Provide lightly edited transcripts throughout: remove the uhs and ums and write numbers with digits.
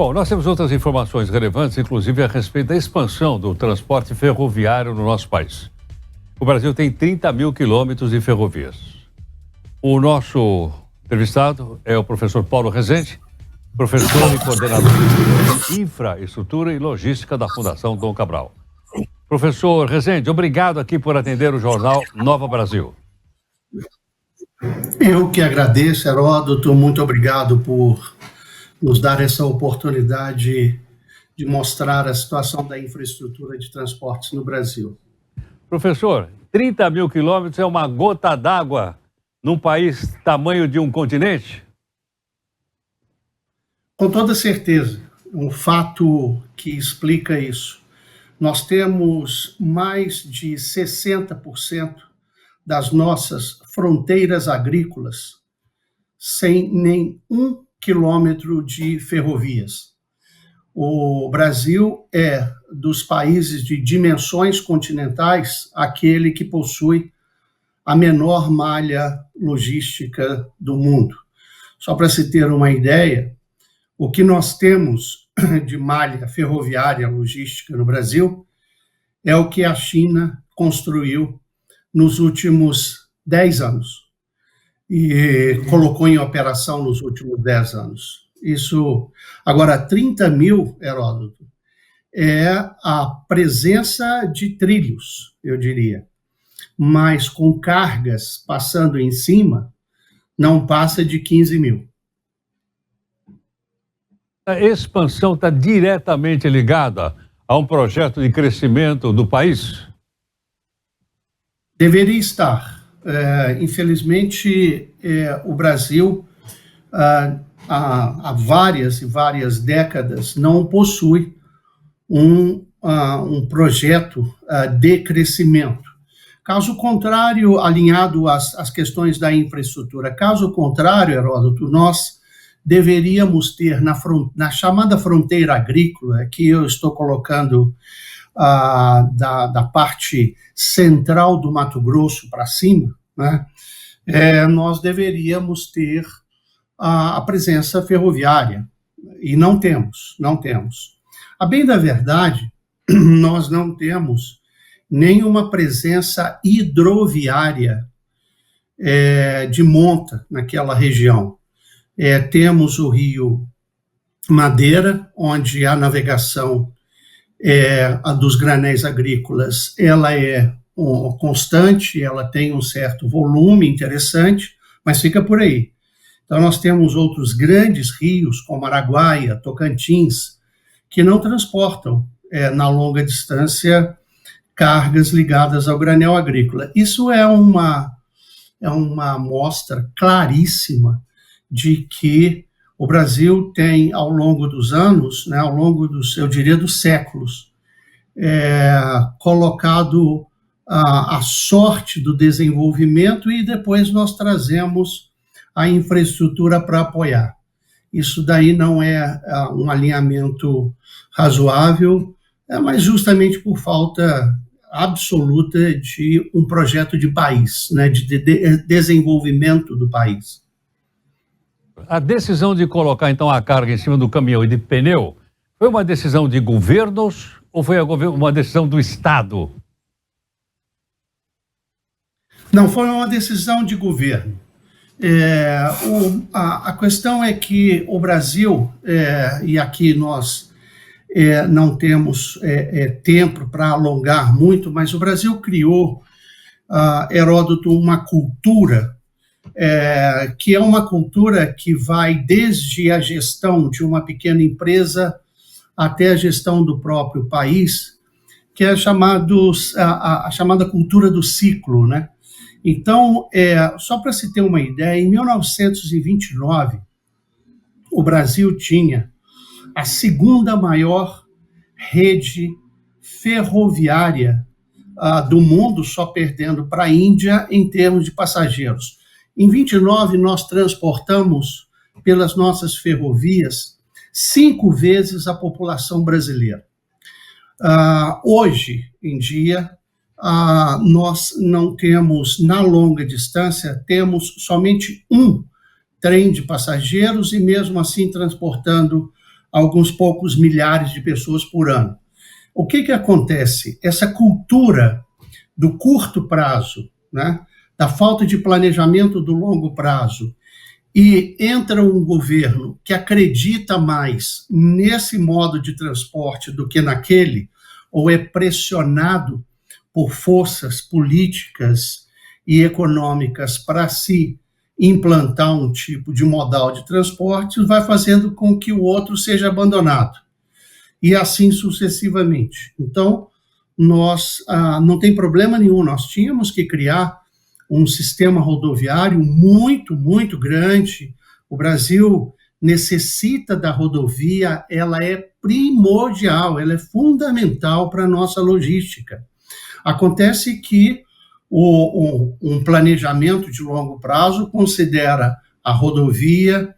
Bom, nós temos outras informações relevantes, inclusive a respeito da expansão do transporte ferroviário no nosso país. O Brasil tem 30 mil quilômetros de ferrovias. O nosso entrevistado é o professor Paulo Rezende, professor e coordenador de infraestrutura e logística da Fundação Dom Cabral. Professor Rezende, obrigado aqui por atender o jornal Nova Brasil. Eu que agradeço, Heródoto, muito obrigado por nos dar essa oportunidade de mostrar a situação da infraestrutura de transportes no Brasil. Professor, 30 mil quilômetros é uma gota d'água num país tamanho de um continente? Com toda certeza, um fato que explica isso. Nós temos mais de 60% das nossas fronteiras agrícolas sem nenhum quilômetro de ferrovias. O Brasil é, dos países de dimensões continentais, aquele que possui a menor malha logística do mundo. Só para se ter uma ideia, o que nós temos de malha ferroviária logística no Brasil é o que a China construiu nos últimos 10 anos. E colocou em operação nos últimos 10 anos. Isso, agora, 30 mil, Heródoto, é a presença de trilhos, eu diria, mas com cargas passando em cima, não passa de 15 mil. A expansão está diretamente ligada a um projeto de crescimento do país? Deveria estar. Infelizmente, o Brasil, há várias e várias décadas, não possui um projeto de crescimento. Caso contrário, alinhado às questões da infraestrutura, caso contrário, Heródoto, nós deveríamos ter na chamada fronteira agrícola, que eu estou colocando da parte central do Mato Grosso para cima, né? Nós deveríamos ter a presença ferroviária, e não temos. A bem da verdade, nós não temos nenhuma presença hidroviária de monta naquela região. Temos o rio Madeira, onde a navegação a dos granéis agrícolas, ela é constante, ela tem um certo volume interessante, mas fica por aí. Então, nós temos outros grandes rios, como Araguaia, Tocantins, que não transportam, na longa distância, cargas ligadas ao granel agrícola. Isso é uma amostra claríssima de que o Brasil tem, ao longo dos anos, né, ao longo eu diria, dos séculos, colocado a sorte do desenvolvimento e depois nós trazemos a infraestrutura para apoiar. Isso daí não é um alinhamento razoável, mas justamente por falta absoluta de um projeto de país, né, de desenvolvimento do país. A decisão de colocar, então, a carga em cima do caminhão e de pneu foi uma decisão de governos ou foi uma decisão do Estado? Não, foi uma decisão de governo. A questão é que o Brasil, e aqui nós não temos tempo para alongar muito, mas o Brasil criou, Heródoto, uma cultura que é uma cultura que vai desde a gestão de uma pequena empresa até a gestão do próprio país, que é a chamada cultura do ciclo, né? Então, só para se ter uma ideia, em 1929, o Brasil tinha a segunda maior rede ferroviária do mundo, só perdendo para a Índia em termos de passageiros. Em 29, nós transportamos pelas nossas ferrovias 5 vezes a população brasileira. Hoje em dia, nós não temos, na longa distância, temos somente um trem de passageiros e mesmo assim transportando alguns poucos milhares de pessoas por ano. O que acontece? Essa cultura do curto prazo, né, da falta de planejamento do longo prazo, e entra um governo que acredita mais nesse modo de transporte do que naquele, ou é pressionado por forças políticas e econômicas para se implantar um tipo de modal de transporte, vai fazendo com que o outro seja abandonado. E assim sucessivamente. Então, não tem problema nenhum, nós tínhamos que criar um sistema rodoviário muito, muito grande. O Brasil necessita da rodovia, ela é primordial, ela é fundamental para a nossa logística. Acontece que um planejamento de longo prazo considera a rodovia,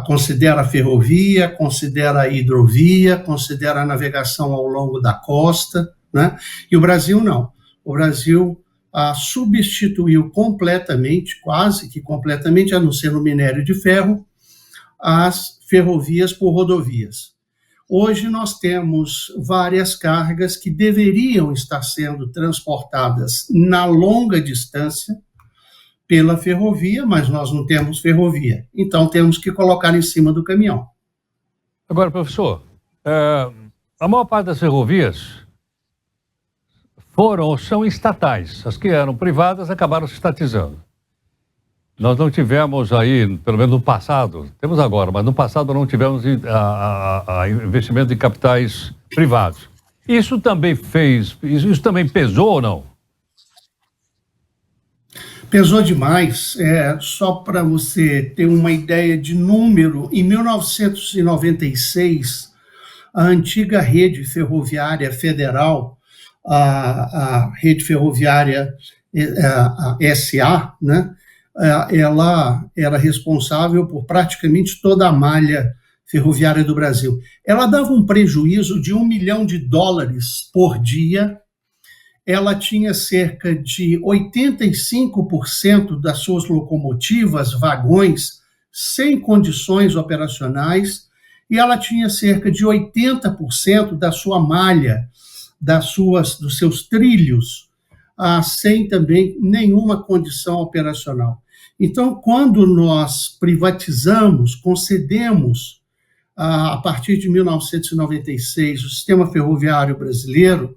considera a ferrovia, considera a hidrovia, considera a navegação ao longo da costa, né? E o Brasil não. O Brasil substituiu completamente, quase que completamente, a não ser no minério de ferro, as ferrovias por rodovias. Hoje nós temos várias cargas que deveriam estar sendo transportadas na longa distância pela ferrovia, mas nós não temos ferrovia. Então temos que colocar em cima do caminhão. Agora, professor, a maior parte das ferrovias foram ou são estatais. As que eram privadas acabaram se estatizando. Nós não tivemos aí, pelo menos no passado, temos agora, mas no passado não tivemos investimento em capitais privados. Isso também isso também pesou ou não? Pesou demais. Só para você ter uma ideia de número, em 1996, a antiga rede ferroviária federal, a rede ferroviária SA, né? Ela era responsável por praticamente toda a malha ferroviária do Brasil. Ela dava um prejuízo de $1 milhão por dia. Ela tinha cerca de 85% das suas locomotivas, vagões, sem condições operacionais, e ela tinha cerca de 80% da sua malha, dos seus trilhos, sem também nenhuma condição operacional. Então, quando nós privatizamos, concedemos, a partir de 1996, o sistema ferroviário brasileiro,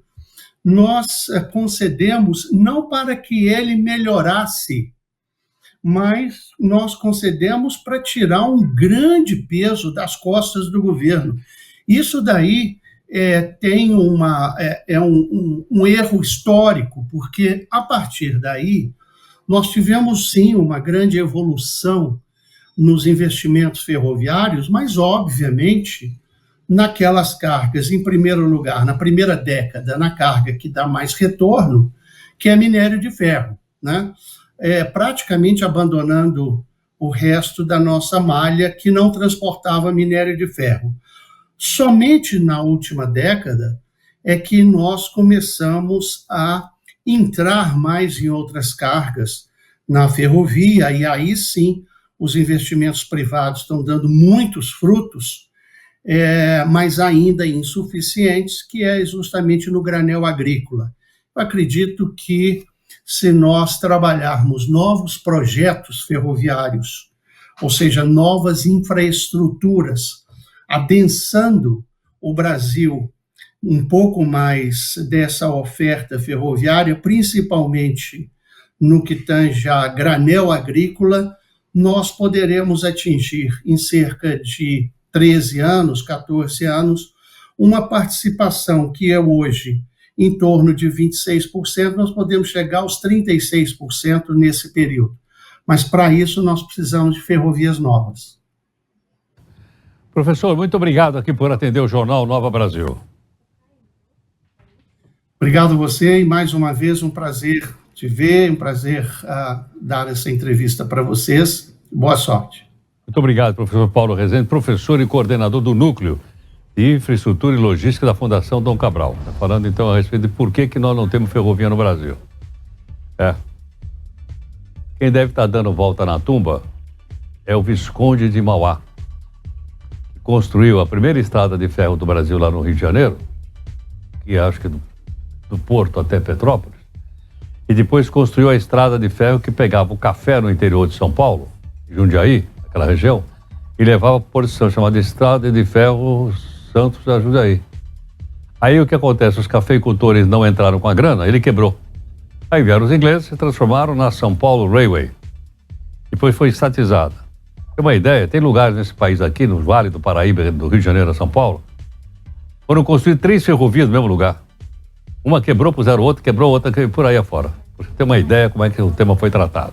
nós concedemos não para que ele melhorasse, mas nós concedemos para tirar um grande peso das costas do governo. Isso daí tem um erro histórico, porque a partir daí nós tivemos sim uma grande evolução nos investimentos ferroviários, mas obviamente naquelas cargas, em primeiro lugar, na primeira década, na carga que dá mais retorno, que é minério de ferro, né? Praticamente abandonando o resto da nossa malha que não transportava minério de ferro. Somente na última década é que nós começamos a entrar mais em outras cargas na ferrovia, e aí sim os investimentos privados estão dando muitos frutos, mas ainda insuficientes, que é justamente no granel agrícola. Eu acredito que se nós trabalharmos novos projetos ferroviários, ou seja, novas infraestruturas, adensando o Brasil um pouco mais dessa oferta ferroviária, principalmente no que tange a granel agrícola, nós poderemos atingir em cerca de 13 anos, 14 anos, uma participação que é hoje em torno de 26%, nós podemos chegar aos 36% nesse período. Mas para isso nós precisamos de ferrovias novas. Professor, muito obrigado aqui por atender o Jornal Nova Brasil. Obrigado a você e mais uma vez um prazer te ver, um prazer dar essa entrevista para vocês. Boa sorte. Muito obrigado, professor Paulo Rezende, professor e coordenador do Núcleo de Infraestrutura e Logística da Fundação Dom Cabral. Tá falando então a respeito de por que nós não temos ferrovia no Brasil. Quem deve estar dando volta na tumba é o Visconde de Mauá. construiu a primeira estrada de ferro do Brasil lá no Rio de Janeiro, que acho que do Porto até Petrópolis, e depois construiu a estrada de ferro que pegava o café no interior de São Paulo, Jundiaí, aquela região, e levava para a posição chamada Estrada de Ferro Santos a Jundiaí. Aí o que acontece? Os cafeicultores não entraram com a grana, ele quebrou. Aí vieram os ingleses e transformaram na São Paulo Railway. Depois foi estatizada. Tem uma ideia? Tem lugares nesse país aqui, no Vale do Paraíba, do Rio de Janeiro a São Paulo, foram construídas 3 ferrovias no mesmo lugar. Uma quebrou, puseram outra, quebrou outra, por aí afora. Pra você ter uma ideia como é que o tema foi tratado.